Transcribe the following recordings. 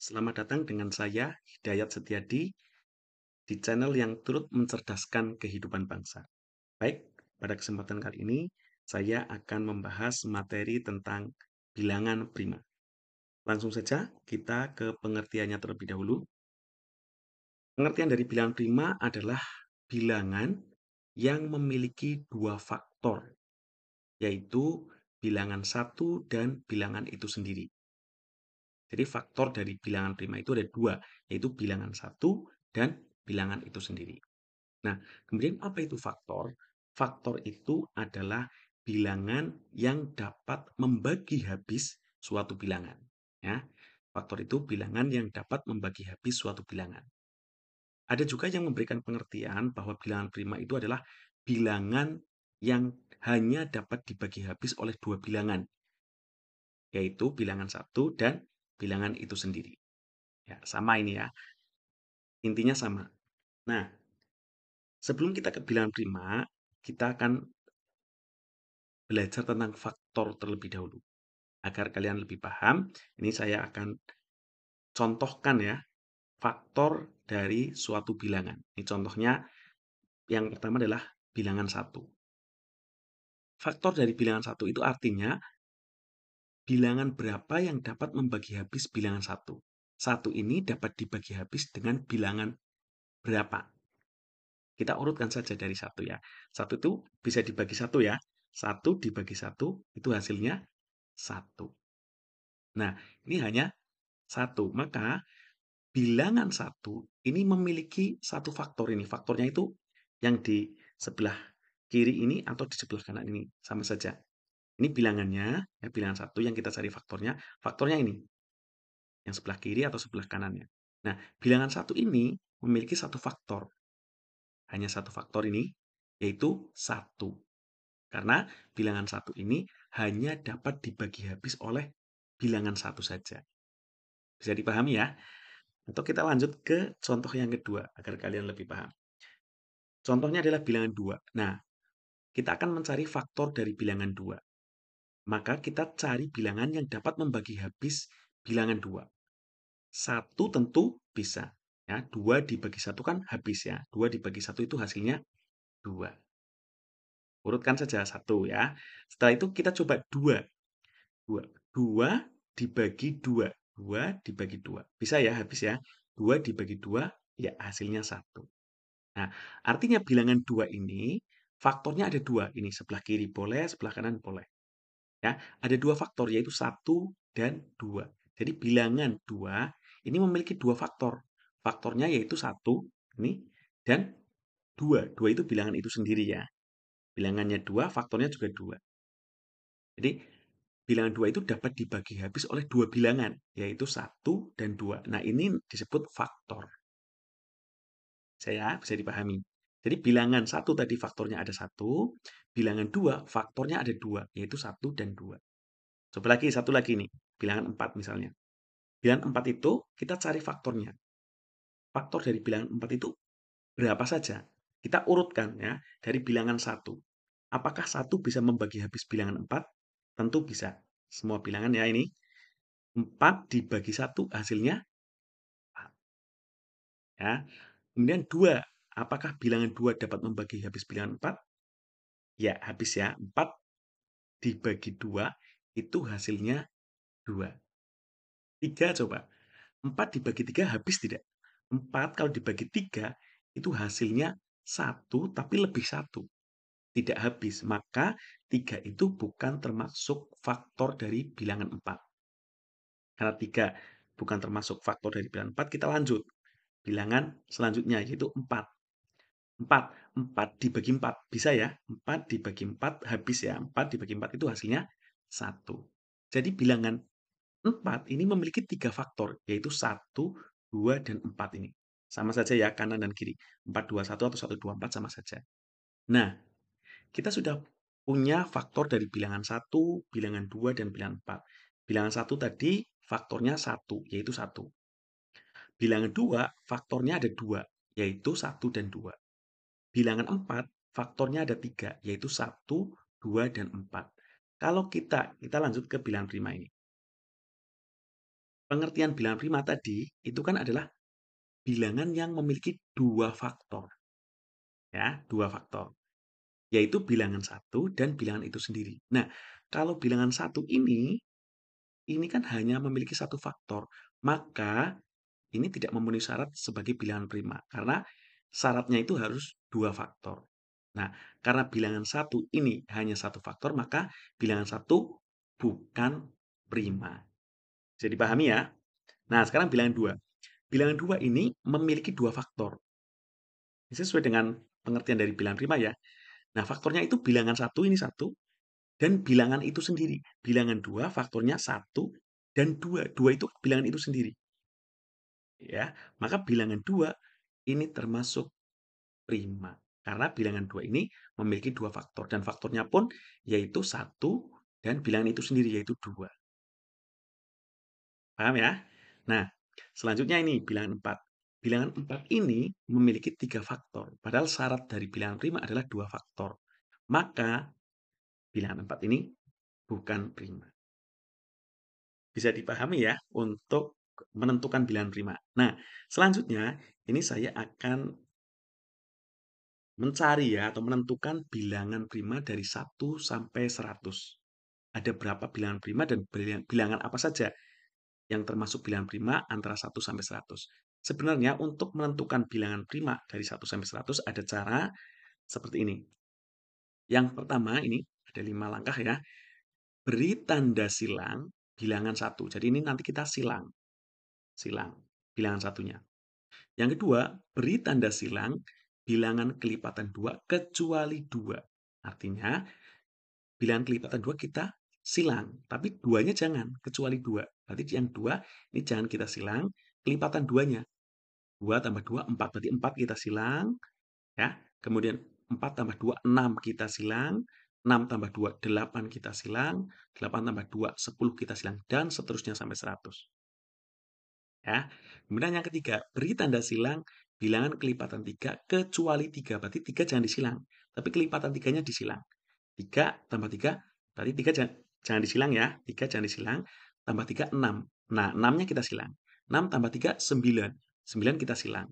Selamat datang dengan saya, Hidayat Setiadi, di channel yang turut mencerdaskan kehidupan bangsa. Baik, pada kesempatan kali ini, saya akan membahas materi tentang bilangan prima. Langsung saja, kita ke pengertiannya terlebih dahulu. Pengertian dari bilangan prima adalah bilangan yang memiliki dua faktor, yaitu bilangan satu dan bilangan itu sendiri. Jadi faktor dari bilangan prima itu ada dua, yaitu bilangan satu dan bilangan itu sendiri. Nah, kemudian apa itu faktor? Faktor itu adalah bilangan yang dapat membagi habis suatu bilangan. Ya, faktor itu bilangan yang dapat membagi habis suatu bilangan. Ada juga yang memberikan pengertian bahwa bilangan prima itu adalah bilangan yang hanya dapat dibagi habis oleh dua bilangan, yaitu bilangan satu dan bilangan itu sendiri. Ya, sama ini ya. Intinya sama. Nah, sebelum kita ke bilangan prima, kita akan belajar tentang faktor terlebih dahulu. Agar kalian lebih paham, ini saya akan contohkan ya, faktor dari suatu bilangan. Ini contohnya yang pertama adalah bilangan satu. Faktor dari bilangan satu itu artinya bilangan berapa yang dapat membagi habis bilangan satu. Satu ini dapat dibagi habis dengan bilangan berapa. Kita urutkan saja dari satu ya. Satu itu bisa dibagi satu ya. Satu dibagi satu itu hasilnya satu. Nah, ini hanya satu. Maka bilangan satu ini memiliki satu faktor ini. Faktornya itu yang di sebelah kiri ini atau di sebelah kanan ini. Sama saja. Ini bilangannya, ya, bilangan satu yang kita cari faktornya. Faktornya ini, yang sebelah kiri atau sebelah kanannya. Nah, bilangan satu ini memiliki satu faktor. Hanya satu faktor ini, yaitu satu. Karena bilangan satu ini hanya dapat dibagi habis oleh bilangan satu saja. Bisa dipahami ya? Atau kita lanjut ke contoh yang kedua, agar kalian lebih paham. Contohnya adalah bilangan 2. Nah, kita akan mencari faktor dari bilangan 2. Maka kita cari bilangan yang dapat membagi habis bilangan 2. Satu tentu bisa. Ya, 2 dibagi 1 kan habis ya. 2 dibagi 1 itu hasilnya 2. Urutkan saja 1 ya. Setelah itu kita coba 2. 2. 2 dibagi 2. 2 dibagi 2. Bisa ya, habis ya. 2 dibagi 2, ya hasilnya 1. Nah, artinya bilangan 2 ini, faktornya ada 2. Ini sebelah kiri boleh, sebelah kanan boleh. Ya, ada 2 faktor, yaitu 1 dan 2. Jadi bilangan 2 ini memiliki 2 faktor. Faktornya yaitu 1, ini, dan 2. 2 itu bilangan itu sendiri ya. Bilangannya 2, faktornya juga 2. Jadi, bilangan 2 itu dapat dibagi habis oleh 2 bilangan, yaitu 1 dan 2. Nah, ini disebut faktor. Bisa dipahami. Jadi bilangan 1 tadi faktornya ada 1, bilangan 2 faktornya ada 2, yaitu 1 dan 2. Coba lagi, satu lagi nih, bilangan 4 misalnya. Bilangan 4 itu kita cari faktornya. Faktor dari bilangan 4 itu berapa saja? Kita urutkan ya, dari bilangan 1. Apakah 1 bisa membagi habis bilangan 4? Tentu bisa. Semua bilangan ya ini. 4 dibagi 1 hasilnya 4. Ya. Kemudian 2. Apakah bilangan 2 dapat membagi habis bilangan 4? Ya, habis ya. 4 dibagi 2 itu hasilnya 2. 3 coba. 4 dibagi 3 habis tidak? 4 kalau dibagi 3 itu hasilnya 1 tapi lebih 1. Tidak habis. Maka 3 itu bukan termasuk faktor dari bilangan 4. Karena 3 bukan termasuk faktor dari bilangan 4, kita lanjut. Bilangan selanjutnya yaitu 4. 4. 4 dibagi 4. Bisa ya? 4 dibagi 4 habis ya. 4 dibagi 4 itu hasilnya 1. Jadi bilangan 4 ini memiliki 3 faktor, yaitu 1, 2, dan 4 ini. Sama saja ya, kanan dan kiri. 4, 2, 1 atau 1, 2, 4 sama saja. Nah, kita sudah punya faktor dari bilangan 1, bilangan 2, dan bilangan 4. Bilangan 1 tadi faktornya 1, yaitu 1. Bilangan 2, faktornya ada 2, yaitu 1 dan 2. Bilangan 4, faktornya ada 3, yaitu 1, 2, dan 4. Kalau kita lanjut ke bilangan prima ini. pengertian bilangan prima tadi, itu kan adalah bilangan yang memiliki 2 faktor, ya, 2 faktor, yaitu bilangan satu dan bilangan itu sendiri. Nah, kalau bilangan satu ini kan hanya memiliki satu faktor, maka ini tidak memenuhi syarat sebagai bilangan prima, karena syaratnya itu harus 2 faktor. Nah, karena bilangan satu ini hanya satu faktor, maka bilangan satu bukan prima. Bisa dipahami ya? Nah, sekarang bilangan 2. Bilangan 2 ini memiliki 2 faktor. Ini sesuai dengan pengertian dari bilangan prima ya. Nah, faktornya itu bilangan satu ini satu, dan bilangan itu sendiri. Bilangan 2 faktornya satu dan 2. 2 itu bilangan itu sendiri. Ya, maka bilangan 2 ini termasuk prima. Karena bilangan 2 ini memiliki 2 faktor, dan faktornya pun yaitu satu dan bilangan itu sendiri yaitu 2. Paham ya? Nah, selanjutnya ini bilangan 4. Bilangan 4 ini memiliki 3 faktor, padahal syarat dari bilangan prima adalah 2 faktor. Maka bilangan 4 ini bukan prima. Bisa dipahami ya untuk menentukan bilangan prima. Nah, selanjutnya ini saya akan mencari ya atau menentukan bilangan prima dari 1 sampai 100. Ada berapa bilangan prima dan bilangan apa saja yang termasuk bilangan prima antara 1 sampai 100. Sebenarnya untuk menentukan bilangan prima dari 1 sampai 100 ada cara seperti ini. Yang pertama ini ada 5 langkah ya. Beri tanda silang bilangan 1. Jadi ini nanti kita silang. Silang bilangan satunya. Yang kedua, beri tanda silang bilangan kelipatan 2 kecuali 2. Artinya, bilangan kelipatan 2 kita silang, tapi 2-nya jangan, kecuali 2. Berarti yang 2 ini jangan kita silang, kelipatan 2-nya. 2 tambah 2, 4. Berarti 4 kita silang, ya. Kemudian 4 tambah 2, 6 kita silang, 6 tambah 2, 8 kita silang, 8 tambah 2, 10 kita silang, dan seterusnya sampai 100. Ya. Kemudian yang ketiga, beri tanda silang bilangan kelipatan 3 kecuali 3. Berarti 3 jangan disilang, tapi kelipatan 3-nya disilang. 3 tambah 3, berarti 3 jangan disilang ya. 3 jangan disilang, tambah 3, 6. Nah, 6-nya kita silang. 6 tambah 3, 9. 9 kita silang.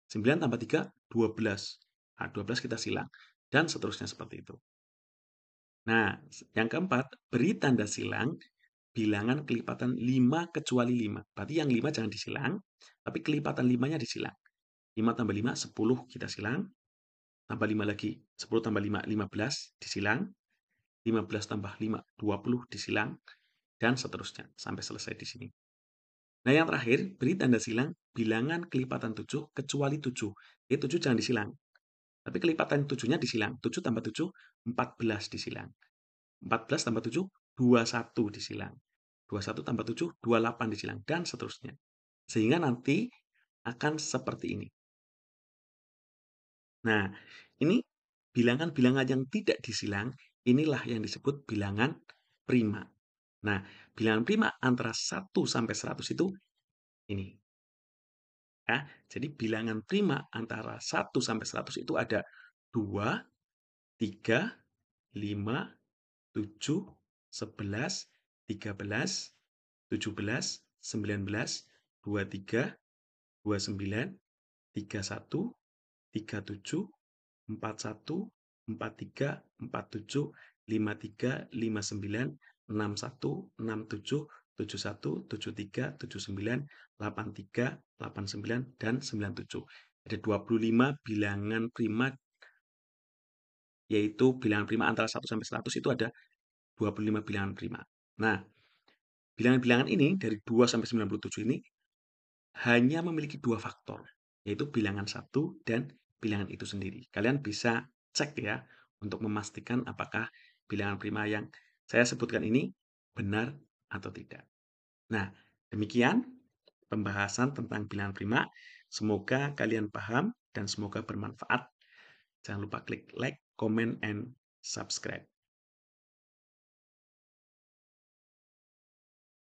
9 tambah 3, 12. Nah, 12 kita silang. Dan seterusnya seperti itu. Nah, yang keempat, beri tanda silang bilangan kelipatan 5 kecuali 5. Berarti yang 5 jangan disilang, tapi kelipatan 5-nya disilang. 5 tambah 5, 10 kita silang. Tambah 5 lagi, 10 tambah 5, 15 disilang. 15 tambah 5, 20 disilang. Dan seterusnya, sampai selesai di sini. Nah, yang terakhir, beri tanda silang bilangan kelipatan 7 kecuali 7. 7 jangan disilang. Tapi kelipatan 7-nya disilang. 7 tambah 7, 14 disilang. 14 tambah 7, 21 disilang. 21 tambah 7, 28 disilang. Dan seterusnya. Sehingga nanti akan seperti ini. Nah, ini bilangan-bilangan yang tidak disilang, inilah yang disebut bilangan prima. Nah, bilangan prima antara 1 sampai 100 itu ini. Ya, jadi bilangan prima antara 1 sampai 100 itu ada 2, 3, 5, 7, 11, 13, 17, 19, 23, 29, 31, 37, 41, 43, 47, 53, 59, 61, 67, 71, 73, 79, 83, 89, dan 97. Ada 25 bilangan prima, yaitu bilangan prima antara 1 sampai 100 itu ada 25 bilangan prima. Nah, bilangan-bilangan ini dari 2 sampai 97 ini hanya memiliki 2 faktor, yaitu bilangan satu dan bilangan itu sendiri. Kalian bisa cek ya untuk memastikan apakah bilangan prima yang saya sebutkan ini benar atau tidak. Nah, demikian pembahasan tentang bilangan prima. Semoga kalian paham dan semoga bermanfaat. Jangan lupa klik like, comment, and subscribe.